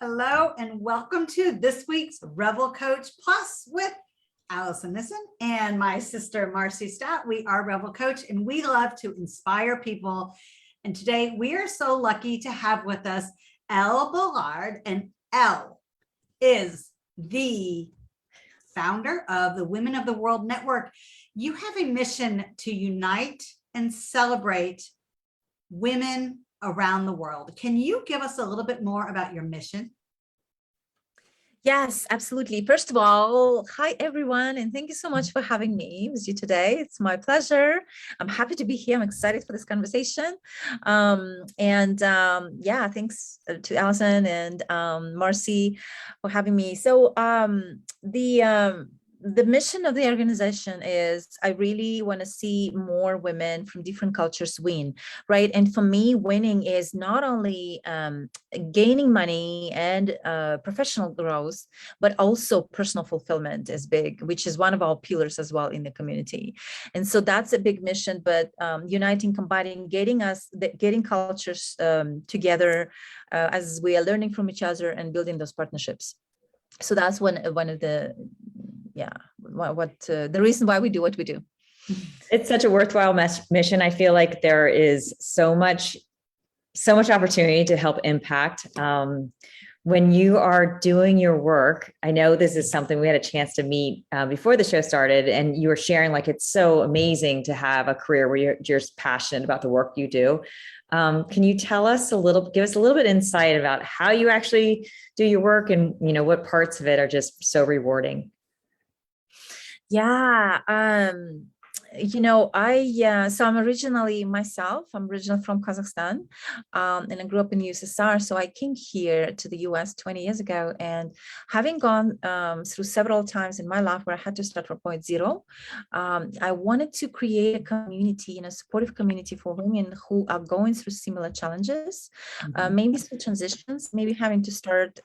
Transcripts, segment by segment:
Hello and welcome to this week's RevelCoach Plus with Allison Nissen and my sister Marcy Stott. We are RevelCoach and we love to inspire people. And today we are so lucky to have with us Elle Ballard, and Elle is the founder of the Women of the World Network. You have a mission to unite and celebrate women around the world. Can you give us a little bit more about your mission? Yes, absolutely. First of all, hi, everyone, and thank you so much for having me with you today. It's my pleasure. I'm happy to be here. I'm excited for this conversation. Yeah, thanks to Allison and Marcy for having me. So the mission of the organization is I really want to see more women from different cultures win, right? And for me, winning is not only gaining money and professional growth, but also personal fulfillment is big, which is one of our pillars as well in the community. And so that's a big mission, but uniting, combining, getting cultures together as we are learning from each other and building those partnerships. So that's one of the the reason why we do what we do. It's such a worthwhile mission. I feel like there is so much opportunity to help impact. When you are doing your work, I know this is something we had a chance to meet before the show started, and you were sharing like it's so amazing to have a career where you're just passionate about the work you do. Can you give us a little bit insight about how you actually do your work and what parts of it are just so rewarding? Yeah. So I'm originally from Kazakhstan, and I grew up in the USSR. So I came here to the US 20 years ago, and having gone through several times in my life where I had to start from point zero, I wanted to create a community, a supportive community for women who are going through similar challenges, maybe through transitions, maybe having to start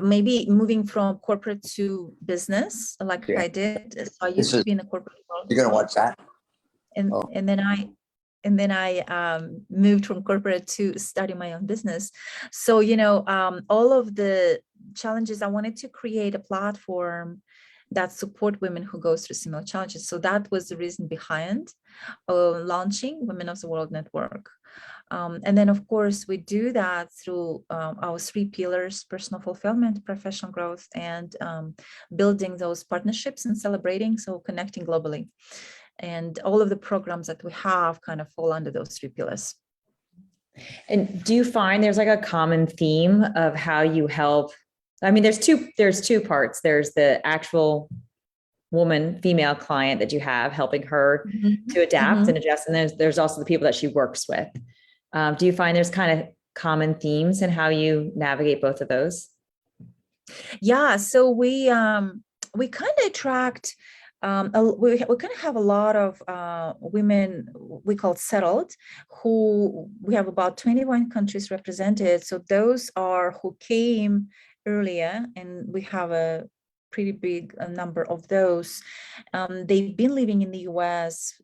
maybe moving from corporate to business, like I did. So I used to be in the corporate world. You're gonna watch that? And then I moved from corporate to starting my own business. So all of the challenges, I wanted to create a platform that support women who go through similar challenges. So that was the reason behind launching Women of the World Network. And then, of course, we do that through our three pillars: personal fulfillment, professional growth, and building those partnerships and celebrating, so connecting globally. And all of the programs that we have kind of fall under those three pillars. And do you find there's like a common theme of how you help? I mean, there's two parts. There's the actual female client that you have, helping her to adapt and adjust. And there's also the people that she works with. Do you find there's kind of common themes in how you navigate both of those? Yeah, so we kind of attract, we kind of have a lot of women we call settled, who we have about 21 countries represented. So those are who came earlier, and we have a pretty big number of those. They've been living in the US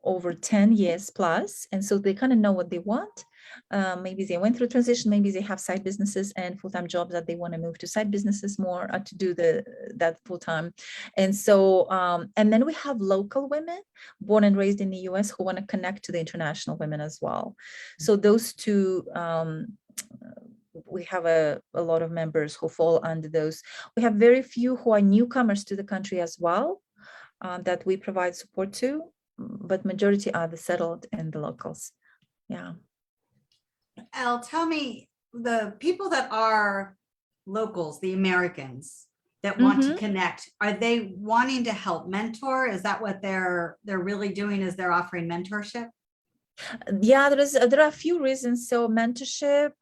over 10 years plus. And so they kind of know what they want. Maybe they went through transition, maybe they have side businesses and full-time jobs that they want to move to side businesses more to do that full-time. And so, and then we have local women born and raised in the US who want to connect to the international women as well. So those two, we have a lot of members who fall under those. We have very few who are newcomers to the country as well, that we provide support to, but majority are the settled and the locals. Yeah. Elle, tell me, the people that are locals, the Americans that want to connect, are they wanting to help mentor? Is that what they're really doing? Is they're offering mentorship? Yeah, there are a few reasons. So mentorship,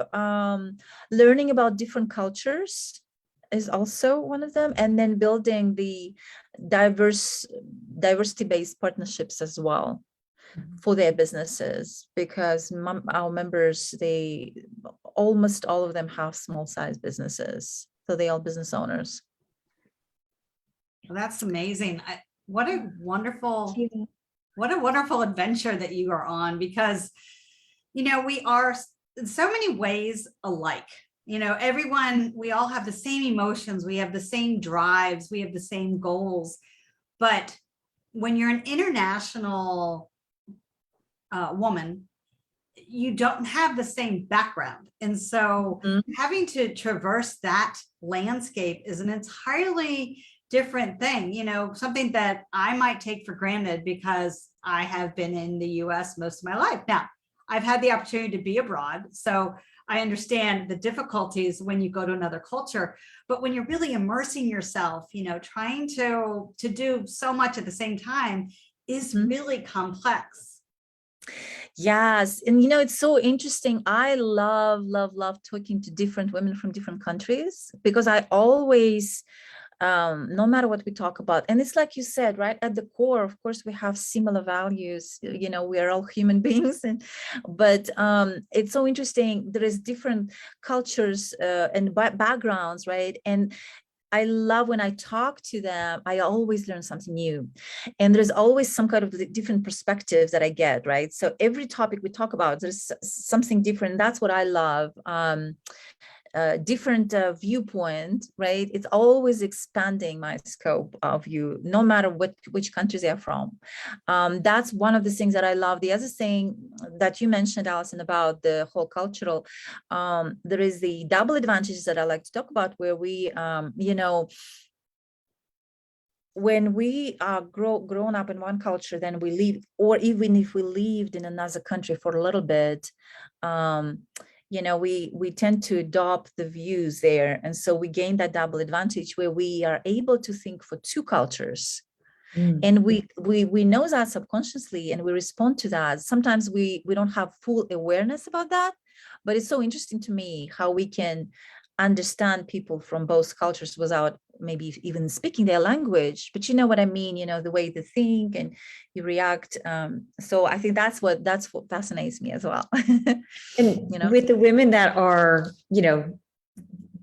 learning about different cultures is also one of them, and then building the diversity-based partnerships as well for their businesses, because our members, almost all of them have small-sized businesses, so they are business owners. Well, that's amazing. What a wonderful adventure that you are on, because we are in so many ways alike. You know, everyone, we all have the same emotions, we have the same drives, we have the same goals. But when you're an international woman, you don't have the same background. And so having to traverse that landscape is an entirely different thing, you know, something that I might take for granted because I have been in the US most of my life. Now, I've had the opportunity to be abroad, so I understand the difficulties when you go to another culture, but when you're really immersing yourself, you know, trying to do so much at the same time is really complex. Yes. And you know, it's so interesting. I love talking to different women from different countries, because I always, no matter what we talk about, and it's like you said, right at the core, of course, we have similar values, you know, we are all human beings, but it's so interesting. There is different cultures and backgrounds, right? And I love when I talk to them, I always learn something new. And there's always some kind of different perspectives that I get, right? So every topic we talk about, there's something different. That's what I love. Different viewpoint, right? It's always expanding my scope of view, no matter which countries they're from. That's one of the things that I love. The other thing that you mentioned, Allison, about the whole cultural, there is the double advantages that I like to talk about, where we, you know, when we are grown up in one culture, then we leave, or even if we lived in another country for a little bit, you know, we tend to adopt the views there. And so we gain that double advantage where we are able to think for two cultures. And we know that subconsciously, and we respond to that. Sometimes we don't have full awareness about that, but it's so interesting to me how we can understand people from both cultures without maybe even speaking their language, but you know what I mean, you know, the way they think and you react. So I think that's what fascinates me as well. And you know, with the women that are, you know,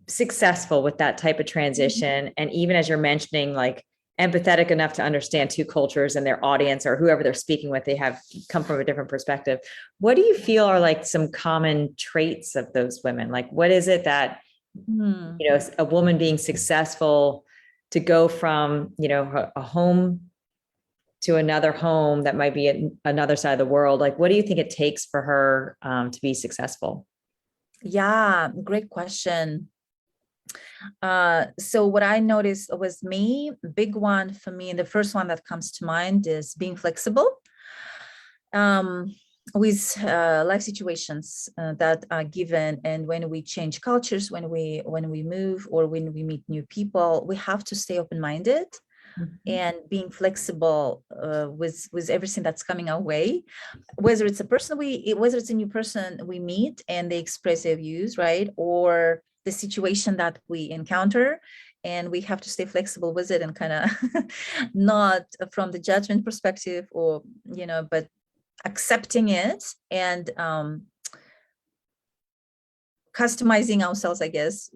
successful with that type of transition, and even as you're mentioning, like empathetic enough to understand two cultures and their audience or whoever they're speaking with, they have come from a different perspective. What do you feel are like some common traits of those women? Like, what is it that, you know, a woman being successful to go from, you know, a home to another home that might be at another side of the world? Like, what do you think it takes for her to be successful? Yeah, great question. So what I noticed was big one for me, and the first one that comes to mind is being flexible with life situations that are given. And when we change cultures, when we move, or when we meet new people, we have to stay open-minded and being flexible with everything that's coming our way, whether it's a new person we meet and they express their views, right? Or the situation that we encounter, and we have to stay flexible with it and kind of not from the judgment perspective, or, you know, but accepting it and customizing ourselves, I guess,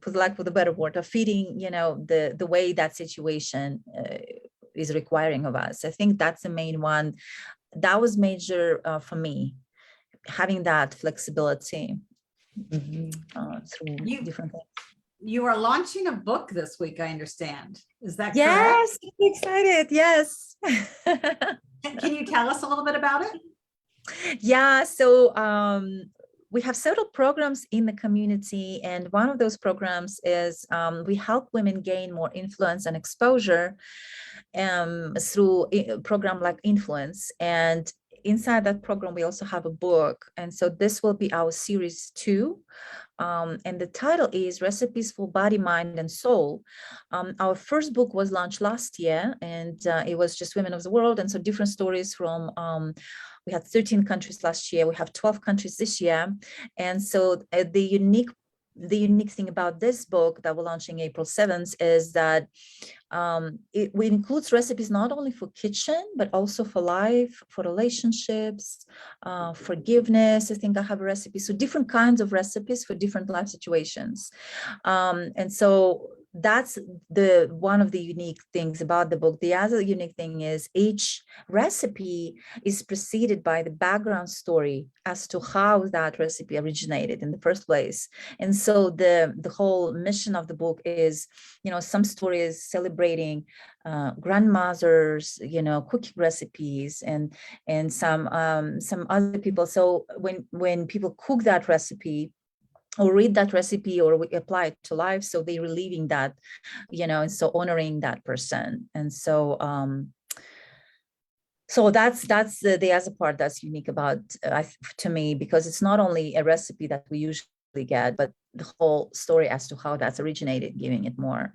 for lack of a better word, of fitting, you know, the way that situation is requiring of us. I think that's the main one. That was major for me, having that flexibility through different things. You are launching a book this week, I understand. Is that correct? Yes, I'm excited. Yes. Can you tell us a little bit about it? Yeah, so we have several programs in the community, and one of those programs is we help women gain more influence and exposure through a program like Influence. And inside that program, we also have a book. And so this will be our series 2. And the title is Recipes for Body, Mind, and Soul. Our first book was launched last year, and it was just Women of the World. And so different stories from, we had 13 countries last year. We have 12 countries this year. And so the unique thing about this book that we're launching April 7th is that it includes recipes not only for kitchen, but also for life, for relationships, forgiveness. I think I have a recipe. So different kinds of recipes for different life situations. And so that's the one of the unique things about the book. The other unique thing is each recipe is preceded by the background story as to how that recipe originated in the first place. And so the whole mission of the book is, some stories celebrating grandmothers, cooking recipes, and some other people. So when people cook that recipe or read that recipe or we apply it to life, so they're reliving that, and so honoring that person. And so so that's the other part that's unique about to me, because it's not only a recipe that we usually get, but the whole story as to how that's originated, giving it more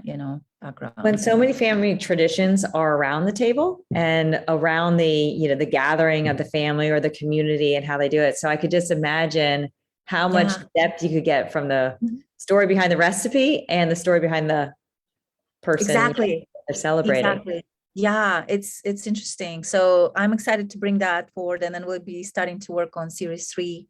background. When so many family traditions are around the table and around the the gathering of the family or the community and how they do it, so I could just imagine how much depth you could get from the story behind the recipe and the story behind the person exactly they're celebrating. Exactly. Yeah, it's interesting. So I'm excited to bring that forward, and then we'll be starting to work on series 3,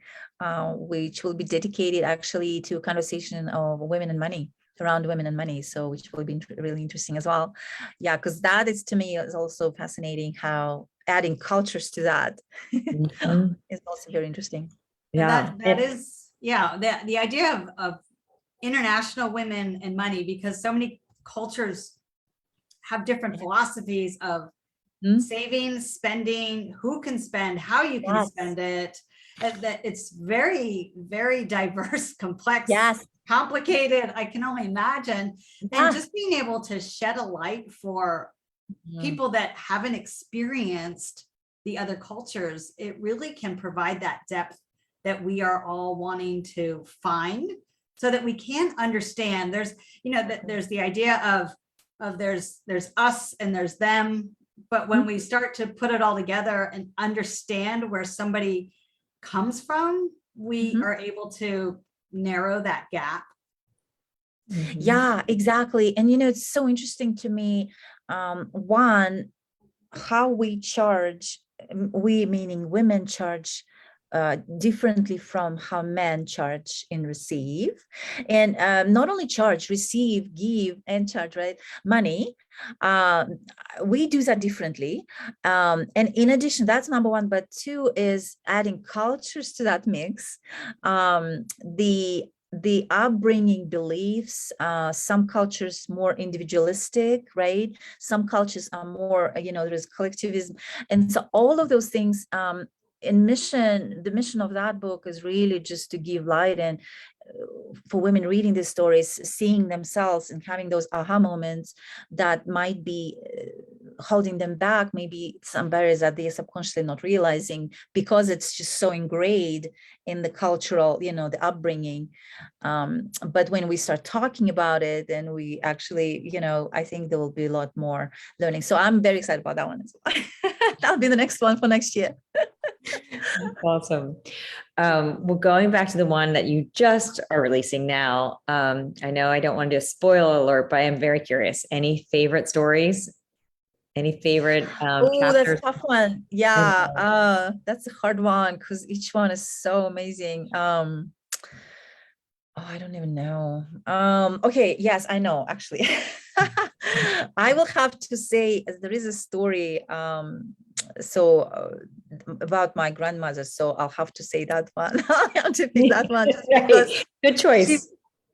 which will be dedicated actually to a conversation of women and money, around women and money. So which will be really interesting as well. Yeah, because that is, to me, is also fascinating how adding cultures to that is also very interesting. Yeah, that is, the idea of international women and money, because so many cultures have different philosophies of saving, spending, who can spend, how you can spend it. That it's very, very diverse, complex, complicated. I can only imagine. And just being able to shed a light for people that haven't experienced the other cultures, it really can provide that depth that we are all wanting to find, so that we can understand. There's, there's the idea of there's us and there's them, but when we start to put it all together and understand where somebody comes from, we are able to narrow that gap. Yeah, exactly. And it's so interesting to me, one, how we charge, we meaning women charge differently from how men charge and receive. And not only charge, receive, give, and charge, right? Money. We do that differently. And in addition, that's number one. But 2 is adding cultures to that mix. The upbringing beliefs, some cultures more individualistic, right? Some cultures are more, there's collectivism. And so all of those things, the mission of that book is really just to give light, and for women reading these stories, seeing themselves and having those aha moments that might be holding them back, maybe some barriers that they are subconsciously not realizing, because it's just so ingrained in the cultural, the upbringing. But when we start talking about it, and we actually, I think there will be a lot more learning. So I'm very excited about that one as well. That'll be the next one for next year. Awesome. Well, going back to the one that you just are releasing now, I know I don't want to do a spoiler alert, but I am very curious. Any favorite stories? Any favorite oh, chapters? that's a tough one. Yeah, that's a hard one because each one is so amazing. Oh, I don't even know. Okay, yes, I know, actually. I will have to say there is a story about my grandmother, so I'll have to say that one. I'll have to pick that one just because good choice.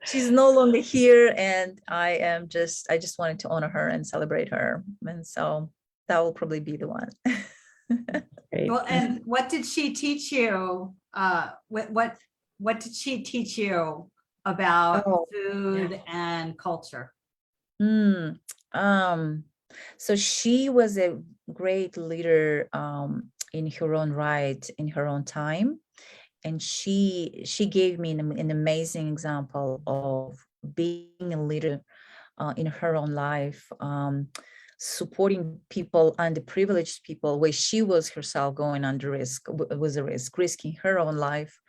She's no longer here, and I just wanted to honor her and celebrate her, and so that will probably be the one. Well, and what did she teach you? What did she teach you about food and culture? So she was a great leader in her own right, in her own time. And she gave me an amazing example of being a leader in her own life, supporting people, underprivileged people, where she was herself going under risk, was a risk, risking her own life,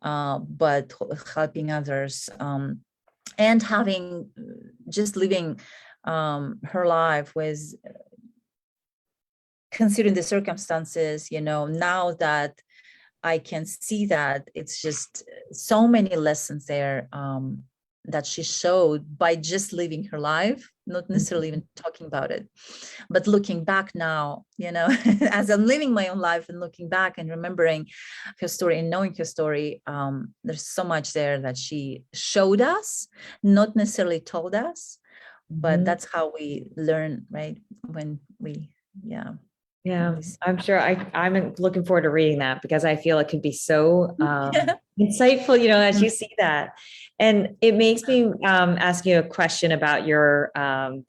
but helping others, and having just living her life with considering the circumstances, now that I can see that it's just so many lessons there that she showed by just living her life, not necessarily even talking about it. But looking back now, as I'm living my own life and looking back and remembering her story and knowing her story, there's so much there that she showed us, not necessarily told us, but that's how we learn, right? When we, Yeah, I'm sure I'm looking forward to reading that, because I feel it could be so insightful, as you see that. And it makes me ask you a question about your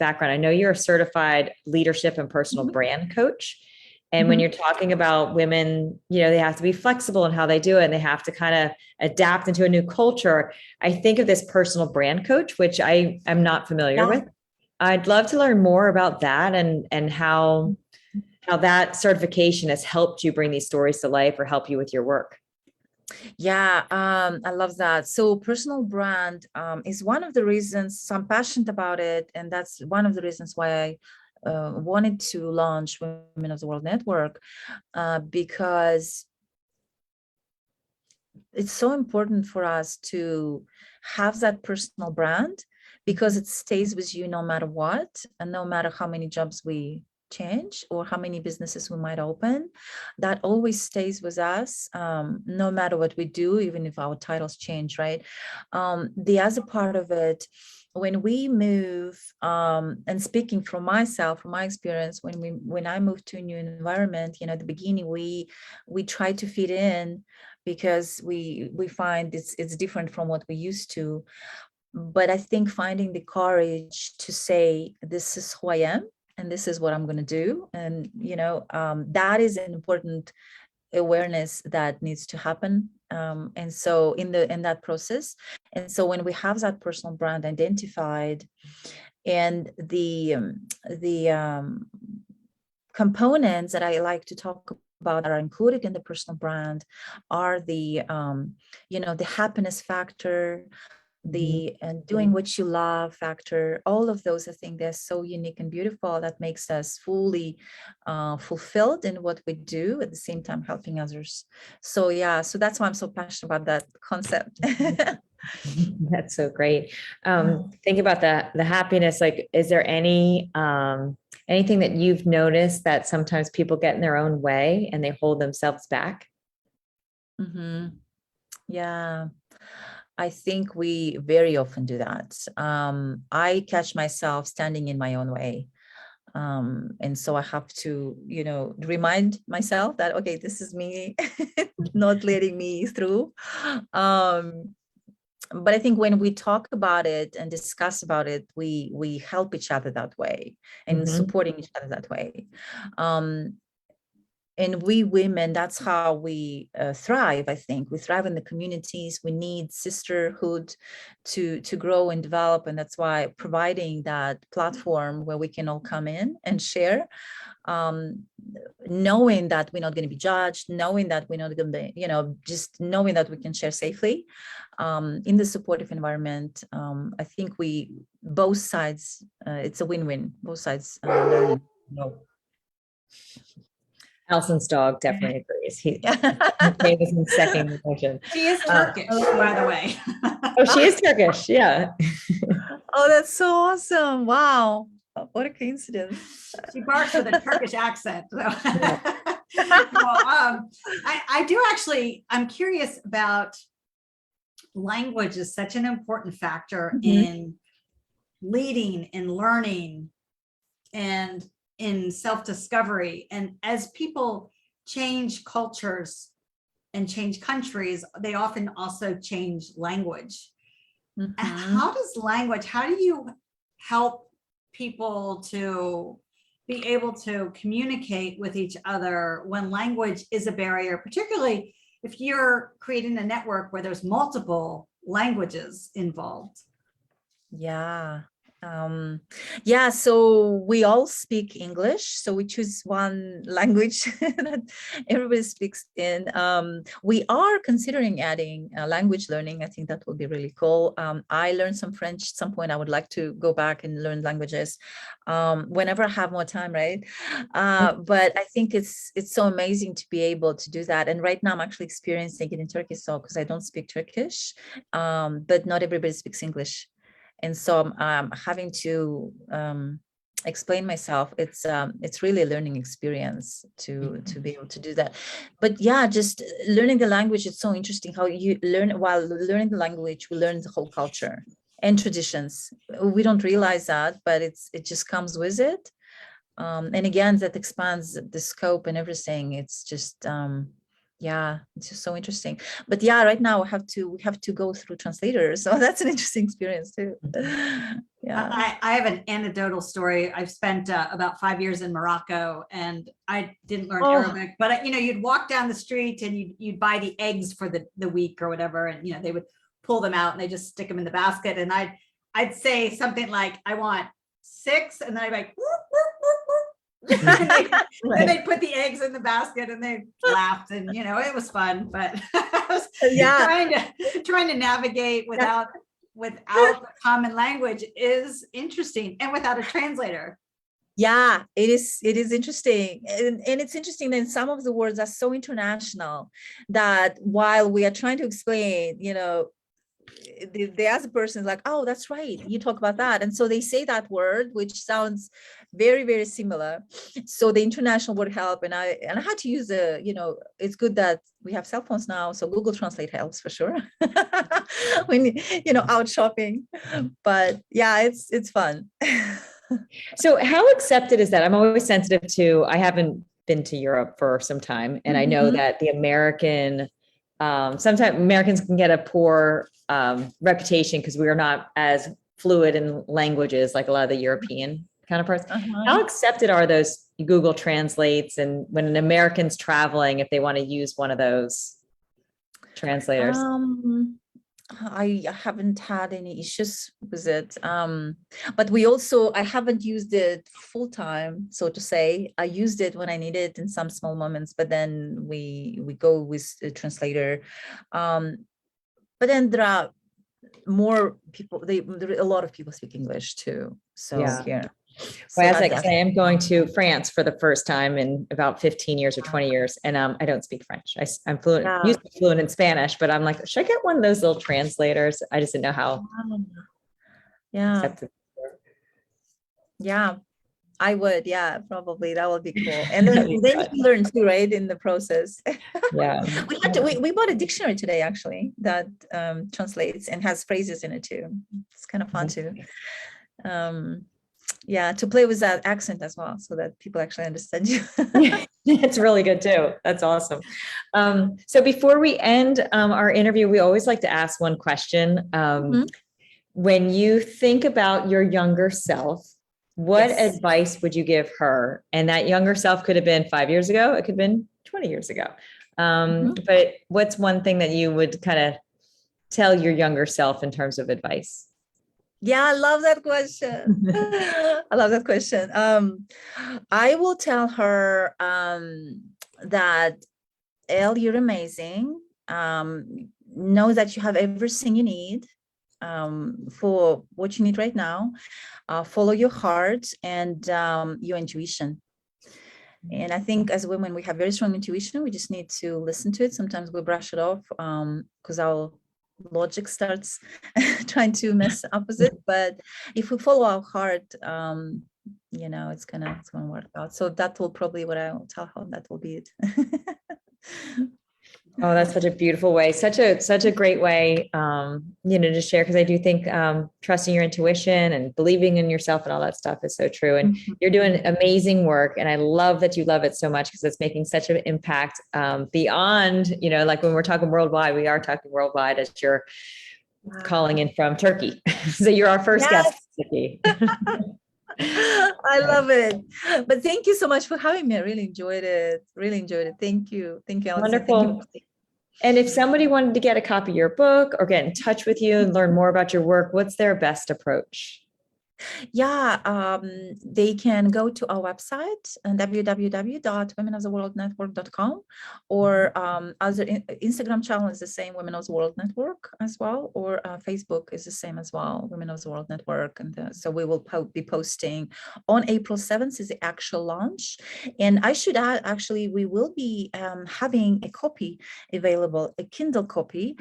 background. I know you're a certified leadership and personal brand coach. And when you're talking about women, they have to be flexible in how they do it, and they have to kind of adapt into a new culture. I think of this personal brand coach, which I am not familiar with. I'd love to learn more about that and how that certification has helped you bring these stories to life or help you with your work. Yeah, I love that. So personal brand is one of the reasons I'm passionate about it. And that's one of the reasons why I wanted to launch Women of the World Network, because it's so important for us to have that personal brand, because it stays with you no matter what, and no matter how many jobs we change or how many businesses we might open, that always stays with us, no matter what we do, even if our titles change, right? The other part of it, when we move, and speaking from myself, from my experience, when I moved to a new environment, at the beginning, we try to fit in because we find it's different from what we used to. But I think finding the courage to say, this is who I am, and this is what I'm going to do. And, that is an important awareness that needs to happen. And so in that process, and so when we have that personal brand identified, and the components that I like to talk about that are included in the personal brand are the, the happiness factor, the doing what you love factor, all of those, I think they're so unique and beautiful, that makes us fully fulfilled in what we do, at the same time helping others. So yeah, so that's why I'm so passionate about that concept. That's so great. Think about the happiness. Like, is there anything that you've noticed that sometimes people get in their own way and they hold themselves back? Yeah. I think we very often do that. I catch myself standing in my own way. And so I have to, remind myself that, okay, this is me not letting me through. But I think when we talk about it and discuss about it, we help each other that way, and supporting each other that way. And we women, that's how we thrive. I think we thrive in the communities. We need sisterhood to grow and develop. And that's why providing that platform where we can all come in and share, knowing that we're not going to be judged, knowing that we're not going to be, just knowing that we can share safely in the supportive environment. I think both sides, it's a win-win, both sides learn. Allison's dog definitely agrees. He was in second motion. She is Turkish, by the way. Oh, she is Turkish. Yeah. Oh, that's so awesome. Wow. What a coincidence. She barks with a Turkish accent. So. I do actually, I'm curious about language is such an important factor in leading and learning and in self-discovery. And as people change cultures and change countries, they often also change language. How do you help people to be able to communicate with each other when language is a barrier, particularly if you're creating a network where there's multiple languages involved? Yeah, Yeah, so we all speak English. So we choose one language that everybody speaks in. We are considering adding language learning. I think that would be really cool. I learned some French at some point. I would like to go back and learn languages whenever I have more time, right? But I think it's so amazing to be able to do that. And right now I'm actually experiencing it in Turkish, so because I don't speak Turkish, but not everybody speaks English. And so I'm having to explain myself. It's really a learning experience to be able to do that. But yeah, just learning the language, it's so interesting how you learn. While learning the language, we learn the whole culture and traditions. We don't realize that, but it just comes with it. And again, that expands the scope and everything. It's just yeah, it's just so interesting. But yeah, right now we have to go through translators, so that's an interesting experience too. Yeah. I have an anecdotal story. I've spent about 5 years in Morocco, and I didn't learn Arabic, but you'd walk down the street and you'd buy the eggs for the week or whatever, and they would pull them out and they just stick them in the basket, and I'd say something like, I want 6, and then I'd be like, whoop, whoop, whoop, whoop. Then they'd put the eggs in the basket and they laughed, and it was fun, but I was trying to navigate without the common language is interesting, and without a translator. Yeah, it is interesting. And it's interesting that some of the words are so international that while we are trying to explain, the other person is like, oh, that's right, you talk about that. And so they say that word, which sounds very, very similar. So the international would help. And I had to use it's good that we have cell phones now. So Google Translate helps for sure when, out shopping. But yeah, it's fun. So how accepted is that? I'm always sensitive to, I haven't been to Europe for some time. And I know that the American, sometimes Americans can get a poor reputation because we are not as fluid in languages like a lot of the European counterparts. How accepted are those Google Translates, and when an American's traveling, if they want to use one of those translators? I haven't had any issues with it. But I haven't used it full time, so to say. I used it when I needed it in some small moments, but then we go with a translator. But then there are more people, a lot of people speak English too. So yeah. Well, as I say, I'm going to France for the first time in about 15 years or 20 years. And I don't speak French. I'm fluent, used to be fluent in Spanish, but I'm like, should I get one of those little translators? I just didn't know how. Yeah, I would. Yeah, probably that would be cool. And then you learn too, right? In the process. Yeah. We bought a dictionary today, actually, that translates and has phrases in it too. It's kind of fun too. Yeah, to play with that accent as well, so that people actually understand you. It's really good too. That's awesome. So before we end our interview, we always like to ask one question. When you think about your younger self, what advice would you give her? And that younger self could have been 5 years ago. It could have been 20 years ago. But what's one thing that you would kind of tell your younger self in terms of advice? Yeah, I love that question. I love that question. I will tell her that, Elle, you're amazing. Know that you have everything you need for what you need right now. Follow your heart and your intuition. And I think as women, we have very strong intuition. We just need to listen to it. Sometimes we brush it off because our logic starts trying to mess up with it. But if we follow our heart, it's gonna work out. So that will probably what I will tell her. That will be it. Oh, that's such a beautiful way. Such a great way, to share. Because I do think trusting your intuition and believing in yourself and all that stuff is so true. And you're doing amazing work. And I love that you love it so much because it's making such an impact beyond, like when we're talking worldwide, we are talking worldwide as you're calling in from Turkey. So you're our first guest. I love it. But thank you so much for having me. I really enjoyed it. Thank you. Thank you, Allison. Wonderful. And if somebody wanted to get a copy of your book or get in touch with you and learn more about your work, what's their best approach? Yeah, they can go to our website, www.womenoftheworldnetwork.com, or other Instagram channel is the same, Women of the World Network as well, or Facebook is the same as well, Women of the World Network. And so we will be posting on April 7th is the actual launch. And I should add, actually, we will be having a copy available, a Kindle copy,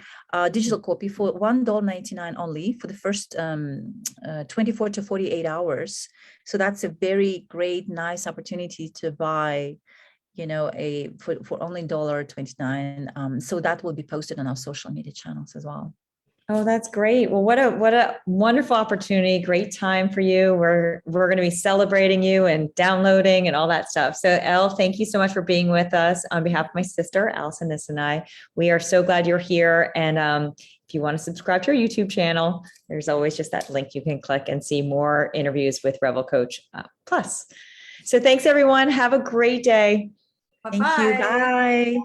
digital copy for $1.99 only for the first 24 to 48 hours. So that's a very great, nice opportunity to buy, you know, for only $1.29. So that will be posted on our social media channels as well. Oh, that's great. Well, what a wonderful opportunity. Great time for you. We're going to be celebrating you and downloading and all that stuff. So Elle, thank you so much for being with us. On behalf of my sister, Allison Niss, and I, we are so glad you're here. And if you want to subscribe to our YouTube channel, there's always just that link you can click and see more interviews with RevelCoach Plus. So thanks, everyone. Have a great day. Thank you. Bye.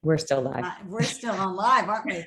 We're still live. We're still on live, aren't we?